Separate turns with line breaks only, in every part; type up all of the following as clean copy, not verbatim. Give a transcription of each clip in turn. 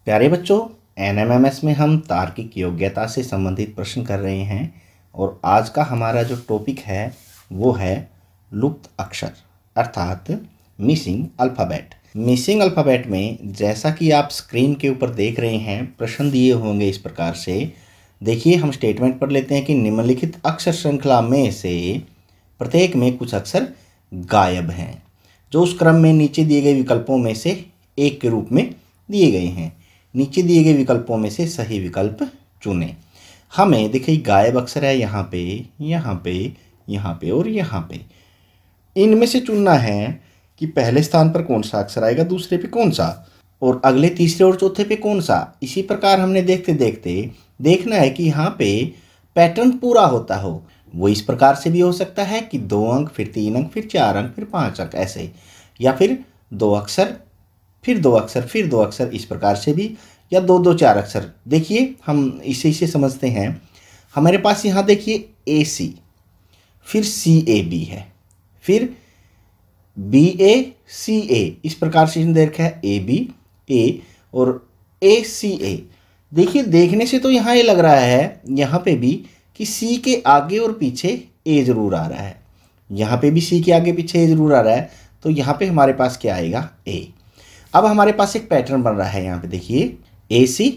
प्यारे बच्चों, एनएमएमएस में हम तार्किक योग्यता से संबंधित प्रश्न कर रहे हैं और आज का हमारा जो टॉपिक है वो है लुप्त अक्षर अर्थात मिसिंग अल्फ़ाबेट। मिसिंग अल्फ़ाबेट में जैसा कि आप स्क्रीन के ऊपर देख रहे हैं प्रश्न दिए होंगे इस प्रकार से। देखिए, हम स्टेटमेंट पढ़ लेते हैं कि निम्नलिखित अक्षर श्रृंखला में से प्रत्येक में कुछ अक्षर गायब हैं जो उस क्रम में नीचे दिए गए विकल्पों में से एक के रूप में दिए गए हैं। नीचे दिए गए विकल्पों में से सही विकल्प चुनें। हमें देखिए गायब अक्षर है यहाँ पे, यहाँ पे, यहाँ पे और यहाँ पे। इनमें से चुनना है कि पहले स्थान पर कौन सा अक्षर आएगा, दूसरे पे कौन सा और अगले तीसरे और चौथे पे कौन सा। इसी प्रकार हमने देखते देखते देखना है कि यहाँ पे पैटर्न पूरा होता हो। वो इस प्रकार से भी हो सकता है कि 2 अंक, फिर 3 अंक, फिर 4 अंक, फिर 5 अंक ऐसे, या फिर 2 अक्षर, फिर 2 अक्षर, फिर 2 अक्षर, इस प्रकार से भी, या 2 4 अक्षर। देखिए हम इसे समझते हैं। हमारे पास यहाँ देखिए AC, फिर CAB है, फिर BACA, इस प्रकार से दे रखा है ABA और ACA। देखिए देखने से तो यहाँ ये लग रहा है यहाँ पे भी कि C के आगे और पीछे A जरूर आ रहा है, यहाँ पे भी C के आगे पीछे A जरूर आ रहा है, तो यहाँ पे हमारे पास क्या आएगा A। अब हमारे पास एक पैटर्न बन रहा है यहाँ पे देखिए AC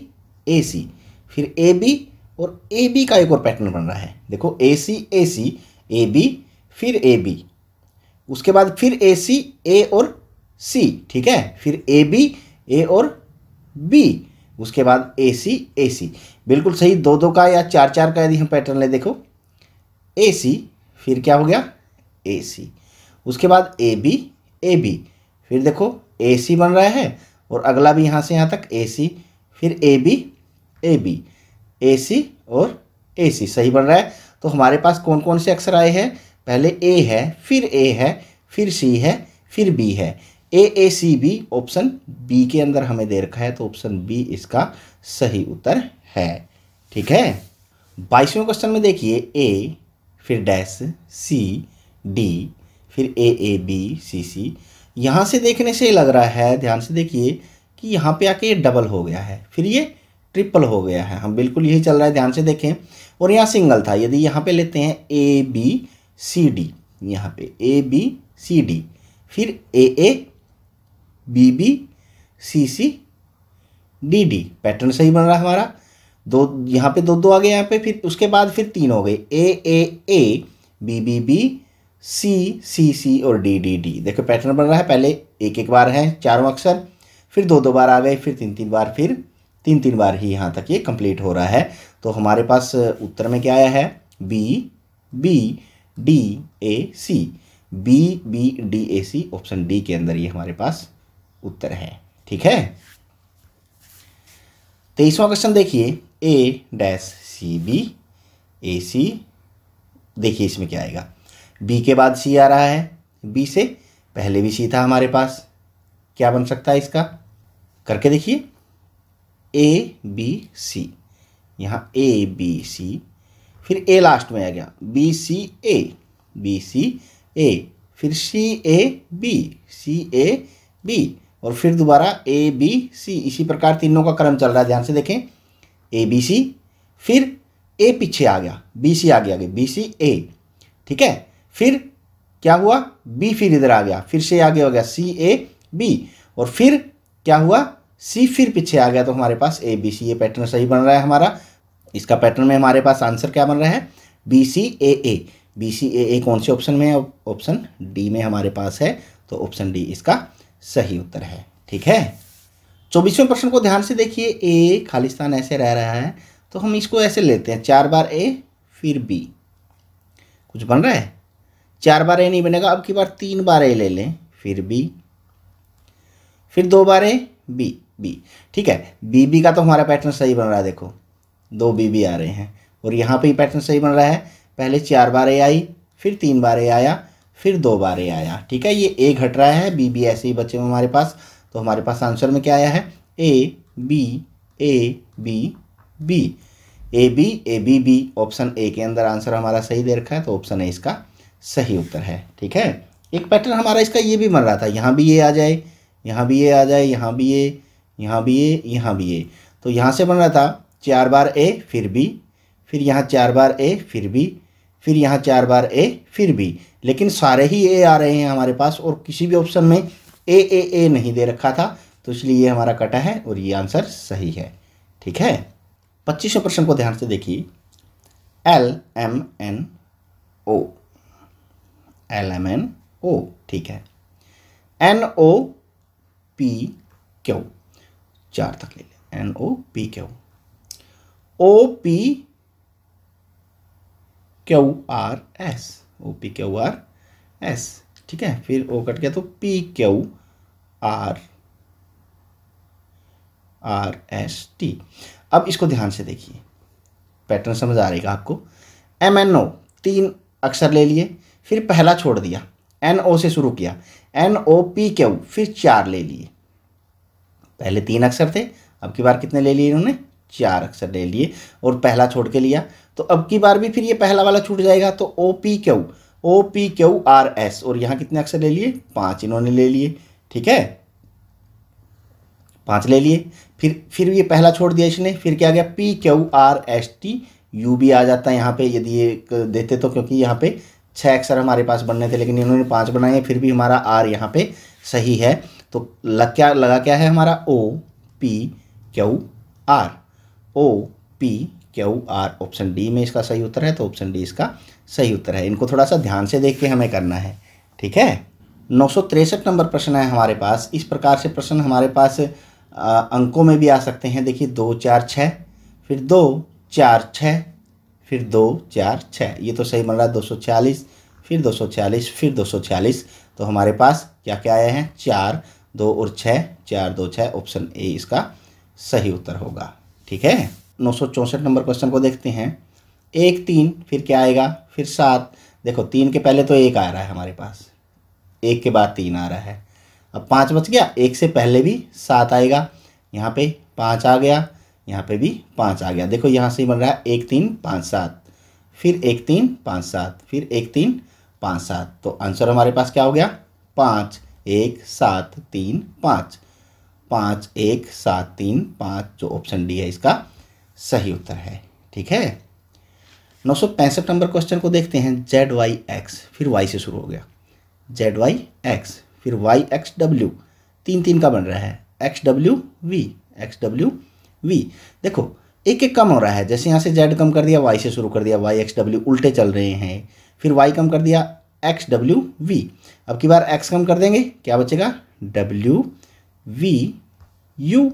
AC, फिर AB और AB का एक और पैटर्न बन रहा है। देखो AC AC AB फिर AB, उसके बाद फिर AC A और C, ठीक है, फिर AB A और B, उसके बाद AC AC। बिल्कुल सही। 2 2 का या 4 4 का यदि हम पैटर्न ले, देखो AC, फिर क्या हो गया AC, उसके बाद AB AB, फिर देखो AC बन रहा है और अगला भी यहाँ से यहाँ तक AC, फिर AB AB AC और AC सही बन रहा है। तो हमारे पास कौन कौन से अक्षर आए हैं, पहले A है, फिर A है, फिर C है, फिर B है। AACB ऑप्शन B के अंदर हमें दे रखा है, तो ऑप्शन B इसका सही उत्तर है। ठीक है। 22वें क्वेश्चन में देखिए A, फिर डैश C D, फिर AABCC। यहाँ से देखने से लग रहा है, ध्यान से देखिए कि यहाँ पे आके ये डबल हो गया है, फिर ये ट्रिपल हो गया है। हम बिल्कुल यही चल रहा है, ध्यान से देखें। और यहाँ सिंगल था। यदि यहाँ पे लेते हैं ABCD, यहाँ पे ABCD, फिर AABBCC DD, पैटर्न सही बन रहा है हमारा। 2 यहाँ पे 2 2 आ गए यहाँ पे, फिर उसके बाद फिर 3 हो गए AAABBB CCC और DDD। देखो पैटर्न बन रहा है, पहले एक एक बार है चारों अक्षर, फिर 2 2 बार आ गए, फिर 3 3 बार, फिर 3 3 बार ही यहाँ तक ये कंप्लीट हो रहा है। तो हमारे पास उत्तर में क्या आया है BBDAC, BBDAC ऑप्शन डी के अंदर ये हमारे पास उत्तर है। ठीक है। 23वां क्वेश्चन देखिए A-CB AC। देखिए इसमें क्या आएगा, B के बाद C आ रहा है, B से पहले भी C था हमारे पास, क्या बन सकता है इसका, करके देखिए ABC, यहाँ ABC, फिर A लास्ट में आ गया BCA BCA, फिर CAB और फिर दोबारा ABC। इसी प्रकार तीनों का क्रम चल रहा है, ध्यान से देखें। ABC, फिर A पीछे आ गया, BC आगे आगे BCA, ठीक है। फिर क्या हुआ, B फिर इधर आ गया, फिर से आगे हो गया CAB और फिर क्या हुआ C फिर पीछे आ गया। तो हमारे पास ABC, ये पैटर्न सही बन रहा है हमारा। इसका पैटर्न में हमारे पास आंसर क्या बन रहा है BCAA। BCAA कौन से ऑप्शन में है, ऑप्शन डी में हमारे पास है, तो ऑप्शन डी इसका सही उत्तर है। ठीक है। 24वें प्रश्न को ध्यान से देखिए। A खालिस्तान ऐसे रह रहा है, तो हम इसको ऐसे लेते हैं, 4 बार A फिर B, कुछ बन रहा है। 4 बार A नहीं बनेगा, अब की बार 3 बार A ले लें, फिर B, फिर 2 बार A B B, ठीक है। BB का तो हमारा पैटर्न सही बन रहा है, देखो 2 BB आ रहे हैं और यहाँ पे पैटर्न सही बन रहा है। पहले 4 बार A आई, फिर 3 बार A आया, फिर 2 बार A आया, ठीक है। ये A घट रहा है, BB ऐसे ही बचे हुए हमारे पास। तो हमारे पास आंसर में क्या आया है ABABB ABABB ऑप्शन ए के अंदर आंसर हमारा सही दे रखा है, तो ऑप्शन ए इसका सही उत्तर है। ठीक है। एक पैटर्न हमारा इसका ये भी बन रहा था, यहाँ भी ये आ जाए, यहाँ भी ये आ जाए, यहाँ भी यहाँ भी ए, यहाँ भी ए। तो यहाँ से बन रहा था 4 बार ए फिर बी, फिर यहाँ 4 बार ए फिर बी, फिर यहाँ 4 बार ए फिर बी, लेकिन सारे ही ए आ रहे हैं हमारे पास और किसी भी ऑप्शन में ए नहीं दे रखा था, तो इसलिए ये हमारा कटा है और ये आंसर सही है। ठीक है। 25वें प्रश्न को ध्यान से देखिए। LMNO, LMNO, ठीक है। NOPQ, 4 तक ले लें, NOPQ, OPQRS, OPQRS, ठीक है। फिर O कट गया तो PQRRST। अब इसको ध्यान से देखिए, पैटर्न समझ आ रहेगा आपको। MNO 3 अक्षर ले लिए, फिर पहला छोड़ दिया, NO से शुरू किया, NOPQ फिर 4 ले लिए। पहले 3 अक्षर थे, अब की बार कितने ले लिए इन्होंने? 4 अक्षर ले लिए और पहला छोड़ के लिया। तो अब की बार भी फिर ये पहला वाला छूट जाएगा, तो OPQRS, और यहाँ कितने अक्षर ले लिए? 5 इन्होंने ले लिए। ठीक है, 5 ले लिए। फिर ये पहला छोड़ दिया इसने, फिर क्या आ गया? PQRST, U भी आ जाता है यहाँ पे यदि ये देते तो, क्योंकि यहाँ पे 6 अक्षर हमारे पास बनने थे, लेकिन इन्होंने 5 बनाए हैं, फिर भी हमारा R यहाँ पे सही है। तो लगा क्या है हमारा? OPQR, OPQR, ऑप्शन डी में इसका सही उत्तर है। तो ऑप्शन डी इसका सही उत्तर है। इनको थोड़ा सा ध्यान से देख के हमें करना है। ठीक है। 963 नंबर प्रश्न है हमारे पास। इस प्रकार से प्रश्न हमारे पास अंकों में भी आ सकते हैं। देखिए 2 4 6, फिर 2 4 6, फिर 2 4 6, ये तो सही बन रहा है। 240, फिर 240, फिर 240। तो हमारे पास क्या क्या आए हैं? 4 2 और 6, 4 2 6, ऑप्शन ए इसका सही उत्तर होगा। ठीक है। 964 नंबर क्वेश्चन को देखते हैं। 1 3, फिर क्या आएगा? फिर 7। देखो 3 के पहले तो 1 आ रहा है हमारे पास, 1 के बाद 3 आ रहा है। अब 5 बच गया, 1 से पहले भी 7 आएगा, यहाँ पे 5 आ गया, यहाँ पे भी 5 आ गया। देखो यहाँ से बन रहा है 1 3 5 7, फिर 1 3 5 7, फिर 1 3 5 7। तो आंसर हमारे पास क्या हो गया? 5 1 7 3 5, 5 1 7 3 5, जो ऑप्शन डी है इसका सही उत्तर है। ठीक है। 965 नंबर क्वेश्चन को देखते हैं। ZYX, फिर Y से शुरू हो गया, ZYX, फिर YXW, 3 3 का बन रहा है, XWV, XWV। देखो एक एक कम हो रहा है, जैसे यहाँ से Z कम कर दिया, Y से शुरू कर दिया, YXW, उल्टे चल रहे हैं। फिर Y कम कर दिया, XWV। अब की बार X कम कर देंगे, क्या बचेगा? WVU,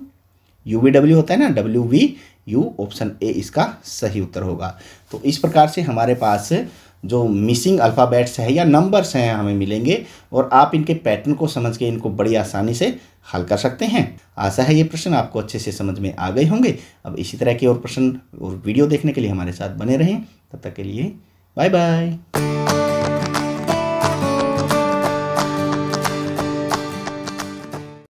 UVW होता है ना, WVU, ऑप्शन ए इसका सही उत्तर होगा। तो इस प्रकार से हमारे पास जो मिसिंग अल्फ़ाबेट्स है या नंबर्स हैं हमें मिलेंगे, और आप इनके पैटर्न को समझ के इनको बड़ी आसानी से हल कर सकते हैं। आशा है ये प्रश्न आपको अच्छे से समझ में आ गए होंगे। अब इसी तरह के और प्रश्न और वीडियो देखने के लिए हमारे साथ बने रहें। तब तक के लिए बाय बाय।